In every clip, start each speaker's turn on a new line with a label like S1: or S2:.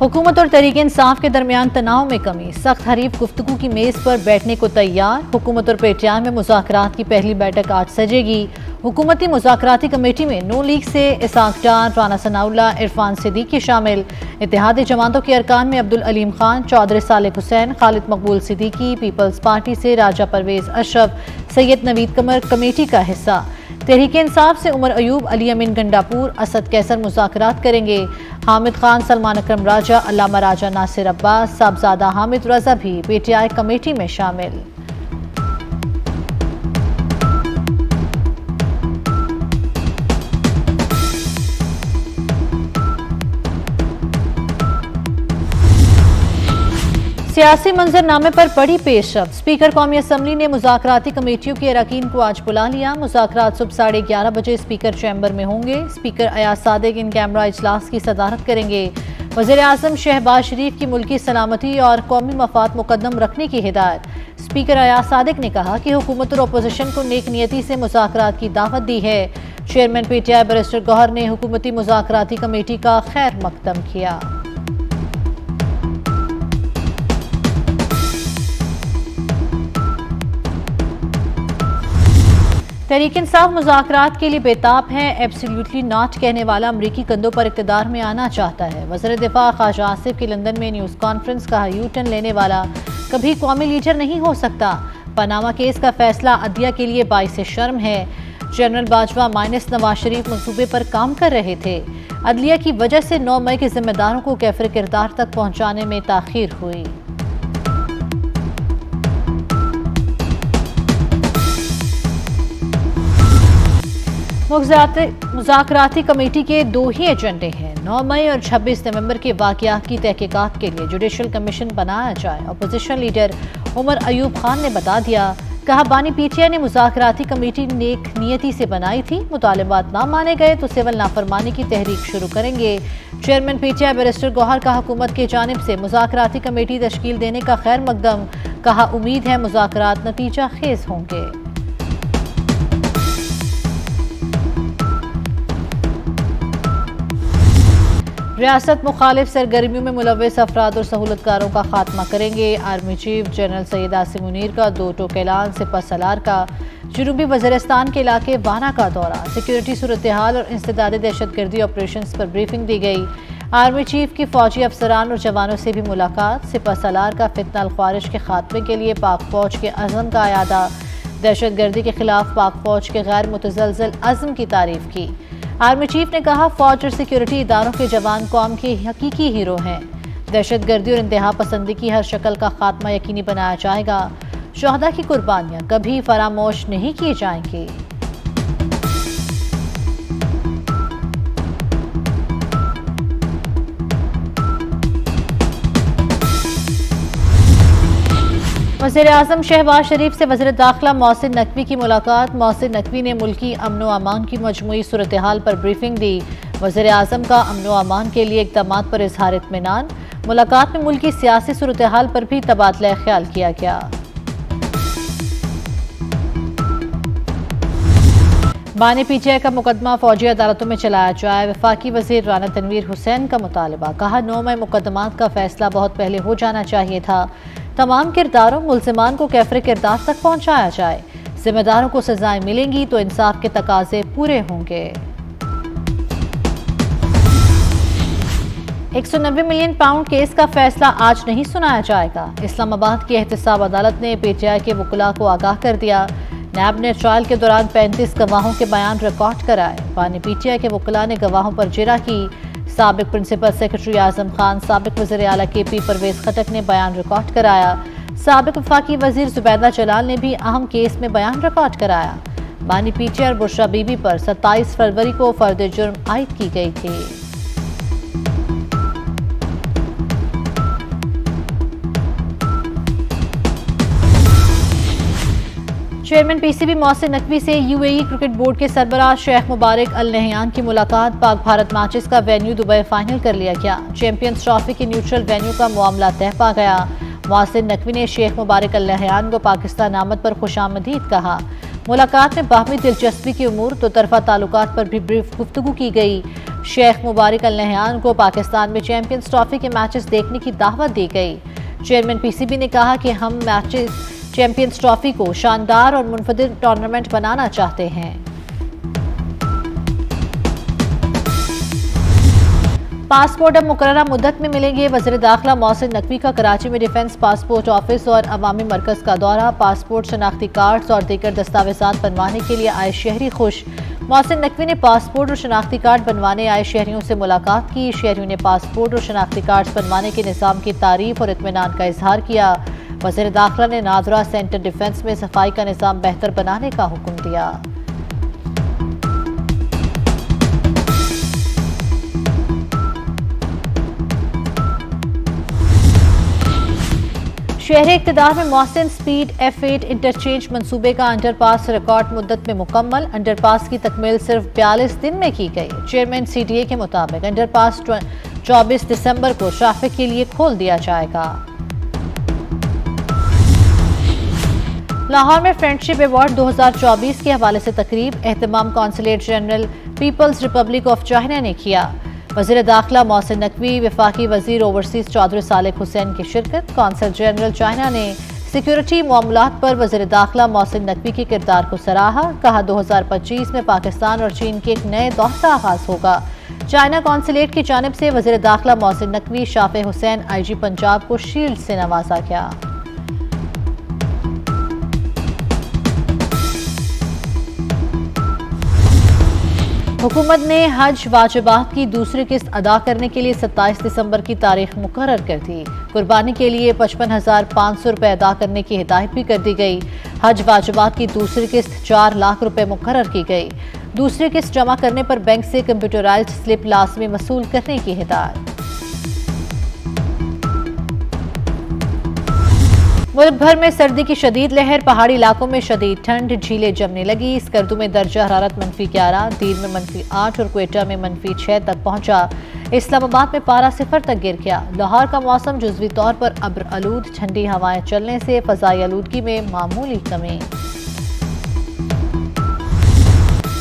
S1: हुकूमत और तहरीक इंसाफ के दरमियान तनाव में कमी, सख्त हरीफ गुफ्तगू की मेज पर बैठने को तैयार। हुकूमत और पीटीआई में मुज़ाकरात की पहली बैठक आज सजेगी। हुकूमती मुज़ाकराती कमेटी में नून लीग से इसाक डार, राना सनाउल्लाह, इरफान सिद्दीकी शामिल। इत्तेहादी जमातों के अरकान में अब्दुल अलीम खान, चौधरी सालिक हुसैन, खालिद मकबूल सिद्दीकी, पीपल्स पार्टी से राजा परवेज अशरफ, सैयद नवीद कमर कमेटी का हिस्सा। तहरीक इंसाफ से उमर अयूब, अली अमीन गंडापुर, असद कैसर मुज़ाकरात करेंगे। हामिद खान, सलमान अकरम राजा, अल्लामा राजा नासिर अब्बास, साहबजादा हामिद रजा भी पीटीआई कमेटी में शामिल। सियासी मंजरनामे पर बड़ी पेशरफ्त। स्पीकर कौमी असम्बली ने मुज़ाकराती कमेटियों के अरकान को आज बुला लिया। मुज़ाकरात सुबह 11:30 बजे स्पीकर चैम्बर में होंगे। Speaker Ayaz Sadiq in camera इजलास की सदारत करेंगे। वज़ीर आज़म शहबाज शरीफ की मुल्की सलामती और कौमी मफाद मुकद्दम रखने की हिदायत। स्पीकर अयाज सादिक ने कहा कि हुकूमत और अपोजिशन को नेक नियति से मुज़ाकरात की दावत दी है। चेयरमैन पीटीआई बैरिस्टर गौहर ने हुकूमती मुज़ाकराती कमेटी का खैर मकदम किया। तहरीक इंसाफ मुज़ाकरात के लिए बेताब है। एब्सोल्युटली नॉट कहने वाला अमरीकी कंधों पर इक़्तिदार में आना चाहता है। वज़ीर दिफा ख्वाजा आसिफ की लंदन में न्यूज़ कॉन्फ्रेंस, कहा यू टर्न लेने वाला कभी कौमी लीडर नहीं हो सकता। पनामा केस का फैसला अदलिया के लिए बाइस शर्म है। जनरल बाजवा माइनस नवाज शरीफ मंसूबे पर काम कर रहे थे। अदलिया की वजह से 9 मई के जिम्मेदारों को कैफर किरदार तक पहुँचाने में ताख़ीर हुई। मुज़ाकराती कमेटी के 2 ही एजेंडे हैं। 9 मई और 26 नवंबर के वाक़यात की तहकीकात के लिए जुडिशल कमीशन बनाया जाए। अपोजिशन लीडर उमर अयूब खान ने बता दिया। कहा बानी पीटीआई ने मुज़ाकराती कमेटी नेक नियति से बनाई थी। मुतालबात ना माने गए तो सिविल नाफरमानी की तहरीक शुरू करेंगे। चेयरमैन पीटीआई बैरिस्टर गौहर का हुकूमत की जानिब से मुज़ाकराती कमेटी तश्कील देने का खैर मकदम। कहा उम्मीद है मुज़ाकरात नतीजा खेज होंगे। रियासत मुखालिफ सरगर्मियों में मुलव्वस अफराद और सहूलतकारों का खात्मा करेंगे। Army chief general Syed Asim Munir का 2 टोक ऐलान। सिपह सलार का जनूबी वज़ीरिस्तान के इलाके वाना का दौरा। सिक्योरिटी सूरत हाल और इंसदादी दहशतगर्दी ऑपरेशन पर ब्रीफिंग दी गई। आर्मी चीफ की फौजी अफसरान और जवानों से भी मुलाकात। सिपह सलार का फितना अल ख्वारिज के खात्मे के लिए पाक फौज के अज़म का अयादा। दहशतगर्दी के खिलाफ पाक फौज के गैर मुतज़लज़ल अज़म की तारीफ की। आर्मी चीफ ने कहा फौज और सिक्योरिटी इदारों के जवान कौम के हकीकी हीरो हैं। दहशतगर्दी और इंतहा पसंदी की हर शक्ल का खात्मा यकीनी बनाया जाएगा। शहदा की कुर्बानियां कभी फरामोश नहीं की जाएंगी। वज़ीर आज़म शहबाज शरीफ से वज़ीर दाखिला मोहसिन नकवी की मुलाकात। मोहसिन नकवी ने मुल्की अमन व अमान की मजमूई सूरत हाल पर ब्रीफिंग दी। वज़ीर आज़म का अमन व अमान के लिए इक़दामात पर इज़हार इत्मीनान। मुलाकात में मुल्की सियासी सूरत हाल पर भी तबादला ख्याल किया गया। बानी पीटीआई का मुकदमा फौजी अदालतों में चलाया जाए। वफाकी वज़ीर राना तनवीर हुसैन का मुतालबा। कहा 9 मई मुकदमात का फैसला बहुत पहले हो जाना चाहिए था। तमाम किरदारों मुल्ज़िमान को कैफर किरदार तक पहुँचाया जाए। जिम्मेदारों को सजाएं मिलेंगी तो इंसाफ के तकाजे पूरे होंगे। 190 मिलियन पाउंड केस का फैसला आज नहीं सुनाया जाएगा। इस्लामाबाद की एहतसाब अदालत ने पीटीआई के वकुला को आगाह कर दिया। नैब ने ट्रायल के दौरान 35 गवाहों के बयान रिकॉर्ड कराए। बानी पीटीआई के वकुला ने गवाहों पर जिरा की। साबिक प्रिंसिपल सेक्रेटरी आजम खान, साबिक वज़ीर आला KP परवेज खटक ने बयान रिकॉर्ड कराया। साबिक वफाकी वज़ीर जुबैदा जलाल ने भी अहम केस में बयान रिकॉर्ड कराया। बानी पीटीआई और बुशरा बीबी पर 27 फरवरी को फर्द जुर्म आयद की गई थी। चेयरमैन PCB मोहसिन नकवी से UAE क्रिकेट बोर्ड के सरबराह शेख मुबारक अल नहयान की मुलाकात। पाक भारत मैचेस का वेन्यू दुबई फाइनल कर लिया गया। चैंपियंस ट्रॉफी के न्यूट्रल वेन्यू का मामला तय पा गया। मोहसिन नकवी ने शेख मुबारक अल नहयान को पाकिस्तान आमद पर खुशामदीद कहा। मुलाकात में बाहमी दिलचस्पी की उमूर, दो तरफा ताल्लुकात पर भी ब्रीफ गुफ्तगू की गई। शेख मुबारक अल नहयान को पाकिस्तान में चैंपियंस ट्रॉफी के मैचेस देखने की दावत दी गई। चेयरमैन पीसीबी ने कहा कि हम मैचेस चैंपियंस ट्रॉफी को शानदार और मुनफरद टूर्नामेंट बनाना चाहते हैं। पासपोर्ट अब मुकर्ररा मुद्दत में मिलेंगे। वज़ीर दाखिला मोहसिन नकवी का कराची में डिफेंस पासपोर्ट ऑफिस और अवामी मरकज का दौरा। पासपोर्ट, शनाख्ती कार्ड्स और दीगर दस्तावेजात बनवाने के लिए आए शहरी खुश। मोहसिन नकवी ने पासपोर्ट और शनाख्ती कार्ड बनवाने आए शहरियों से मुलाकात की। शहरियों ने पासपोर्ट और शनाख्ती कार्ड्स बनवाने के निज़ाम की तारीफ और इत्मीनान का इजहार किया। वज़ीर दाखिला ने नादरा सेंटर डिफेंस में सफाई का निज़ाम बेहतर बनाने का हुक्म दिया। शहर इक़्तिदार में मोहसिन स्पीड F8 इंटरचेंज मंसूबे का अंडरपास रिकॉर्ड मुद्दत में मुकम्मल। अंडरपास की तकमील सिर्फ 42 दिन में की गई। चेयरमैन CTA के मुताबिक अंडरपास 24 दिसंबर को ट्रैफिक के लिए खोल दिया जाएगा। लाहौर में फ्रेंडशिप अवार्ड 2024 के हवाले से तकरीब एहतमाम consulate general People's Republic of China ने किया। वज़ीर दाखिला मोहसिन नकवी, वफाकी वज़ीर ओवरसीज चौधरी सालेक हुसैन की शिरकत। कौंसल जनरल चाइना ने सिक्योरिटी मामलात पर वज़ीर दाखिला मोहसिन नकवी के किरदार को सराहा। कहा 2025 में पाकिस्तान और चीन के एक नए दौर का आगाज होगा। चाइना कौंसलेट की जानिब से वज़ीर दाखिला मोहसिन नकवी, शाफे हुसैन IG पंजाब को शील्ड से नवाजा गया। हुकूमत ने हज वाजिबात की दूसरी किस्त अदा करने के लिए 27 दिसंबर की तारीख मुकर्रर कर दी। कुर्बानी के लिए 55,500 रुपये अदा करने की हिदायत भी कर दी गई। हज वाजिबात की दूसरी किस्त 4 लाख रुपये मुकर्रर की गई। दूसरी किस्त जमा करने पर बैंक से कंप्यूटराइज्ड स्लिप लाजमी वसूल करने की हिदायत। मुल्क भर में सर्दी की शदीद लहर। पहाड़ी इलाकों में शदीद ठंड, झीलें जमने लगी। स्कर्दू में दर्जा हरारत -11, दीर में -8 और क्वेटा में -6 तक पहुंचा। इस्लामाबाद में पारा 0 तक गिर गया। लाहौर का मौसम जुज़वी तौर पर अब्र आलूद, ठंडी हवाएं चलने से फ़ज़ाई आलूदगी में मामूली कमी।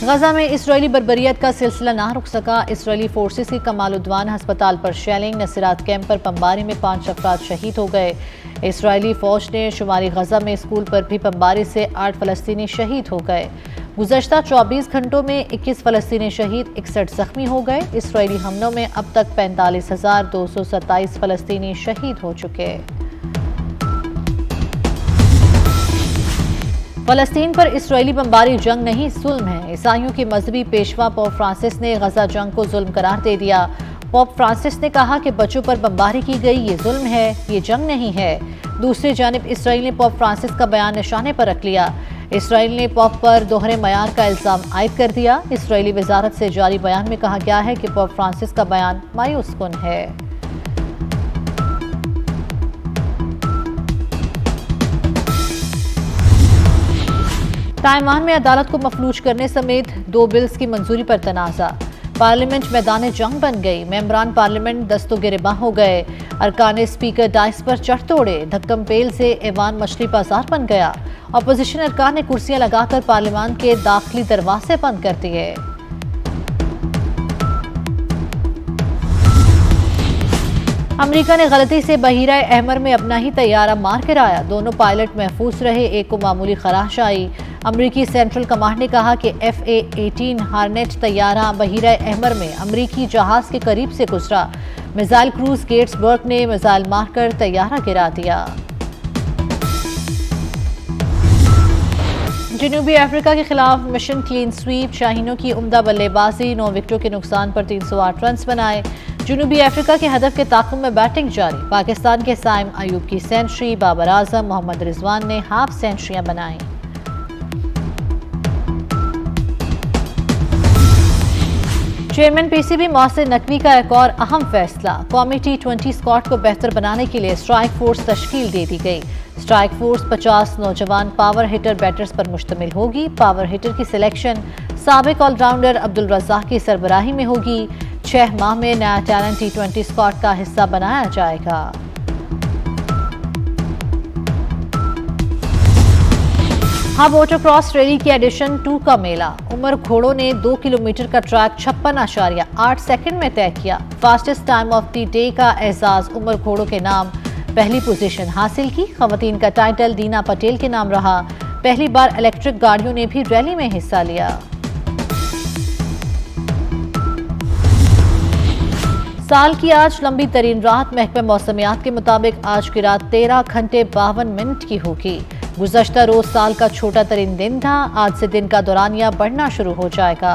S1: गजा में इसराइली बर्बरियत का सिलसिला ना रुक सका। इसराइली फोर्सेस की कमालुद्वान हस्पताल पर शेलिंग, नसीरात कैंप पर बमबारी में 5 अफराद शहीद हो गए। इसराइली फौज ने शुमारी गजा में स्कूल पर भी बमबारी से 8 फ़लस्तीनी शहीद हो गए। गुज़श्ता 24 घंटों में 21 फ़लस्तीनी शहीद, 61 जख्मी हो गए। इसराइली हमलों में अब तक 45,227 फ़लस्तीनी शहीद हो चुके। फ़लस्तीन पर इसराइली बमबारी जंग नहीं, जुल्म है। ईसाइयों के मजहबी पेशवा पोप फ्रांसिस ने गजा जंग को जुल्म करार दे दिया। पोप फ्रांसिस ने कहा कि बच्चों पर बमबारी की गई, ये जुल्म है, ये जंग नहीं है। दूसरी जानिब इसराइल ने पोप फ्रांसिस का बयान निशाने पर रख लिया। इसराइल ने पोप पर दोहरे मयार का इल्जाम आयद कर दिया। इसराइली वजारत से जारी बयान में कहा गया है कि पोप फ्रांसिस का बयान मायूस कुन है। ताइवान में अदालत को मफलूज करने समेत 2 बिल्स की मंजूरी पर तनाज़ा। पार्लियामेंट मैदान जंग बन गई। मेंबरान पार्लियामेंट दस्तो गिरेबां हो गए। अरकान स्पीकर डाइस पर चढ़ तोड़े। धक्कम पेल से ऐवान मछली बाजार बन गया। अपोजिशन अरकान ने कुर्सियां लगाकर पार्लियामान के दाखिली दरवाजे बंद कर दिए। अमेरिका ने गलती से बहीरा अहमर में अपना ही तैयारा मार गिराया। दोनों पायलट महफूज रहे, एक को मामूली खराश आई। अमरीकी सेंट्रल कमांड ने कहा कि FA-18 हार्नेट तैयारा बहीरा अहमर में अमरीकी जहाज के करीब से गुजरा। मिसाइल क्रूज गेट्सबर्ग ने मिसाइल मारकर तैयारा गिरा दिया। जनूबी अफ्रीका के खिलाफ मिशन क्लीन स्वीप। शाहीनों की उम्दा बल्लेबाजी, 9 विकेटों के नुकसान पर 308 रन बनाए। जनूबी अफ्रीका के हदफ के ताक़ुब में बैटिंग जारी। पाकिस्तान के साइम अयूब की सेंचुरी, बाबर आजम, मोहम्मद रिजवान ने हाफ सेंचुरियां बनाई। चेयरमैन PCB मोहसिन नकवी का एक और अहम फैसला। कौमी T20 स्क्वाड को बेहतर बनाने के लिए स्ट्राइक फोर्स तश्कील दे दी गई। स्ट्राइक फोर्स 50 नौजवान पावर हिटर बैटर्स पर मुश्तमिल होगी। पावर हिटर की सिलेक्शन साबिक ऑलराउंडर अब्दुल रज़ाक की सरबराही में होगी। 6 माह में नया टैलेंट T20 स्क्वाड का हिस्सा बनाया जाएगा। हब ऑटोक्रॉस रैली की एडिशन 2 का मेला। उमर घोड़ों ने 2 किलोमीटर का ट्रैक 56.8 सेकंड में तय किया। Fastest time of the day का एजाज उमर घोड़ों के नाम पहली पोजीशन हासिल की। खवातीन का टाइटल दीना पटेल के नाम रहा। पहली बार इलेक्ट्रिक गाड़ियों ने भी रैली में हिस्सा लिया। साल की आज लंबी तरीन रात महकमे मौसमियात के मुताबिक आज की रात 13 घंटे 52 मिनट की होगी। गुज़श्ता रोज साल का छोटा तरीन दिन था। आज से दिन का दौरानिया बढ़ना शुरू हो जाएगा।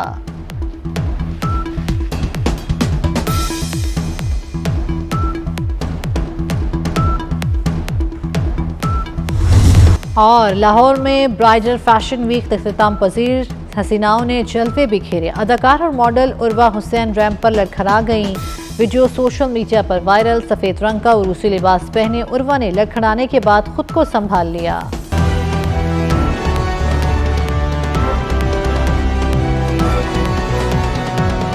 S1: और लाहौर में ब्राइडल फैशन वीक इख्तिताम पजीर। हसीनाओं ने जलवे बिखेरे। अदाकार और मॉडल उर्वा हुसैन रैंप पर लड़खड़ा गईं। वीडियो सोशल मीडिया पर वायरल। सफेद रंग का उरूसी लिबास पहने उर्वा ने लड़खड़ाने के बाद खुद को संभाल लिया।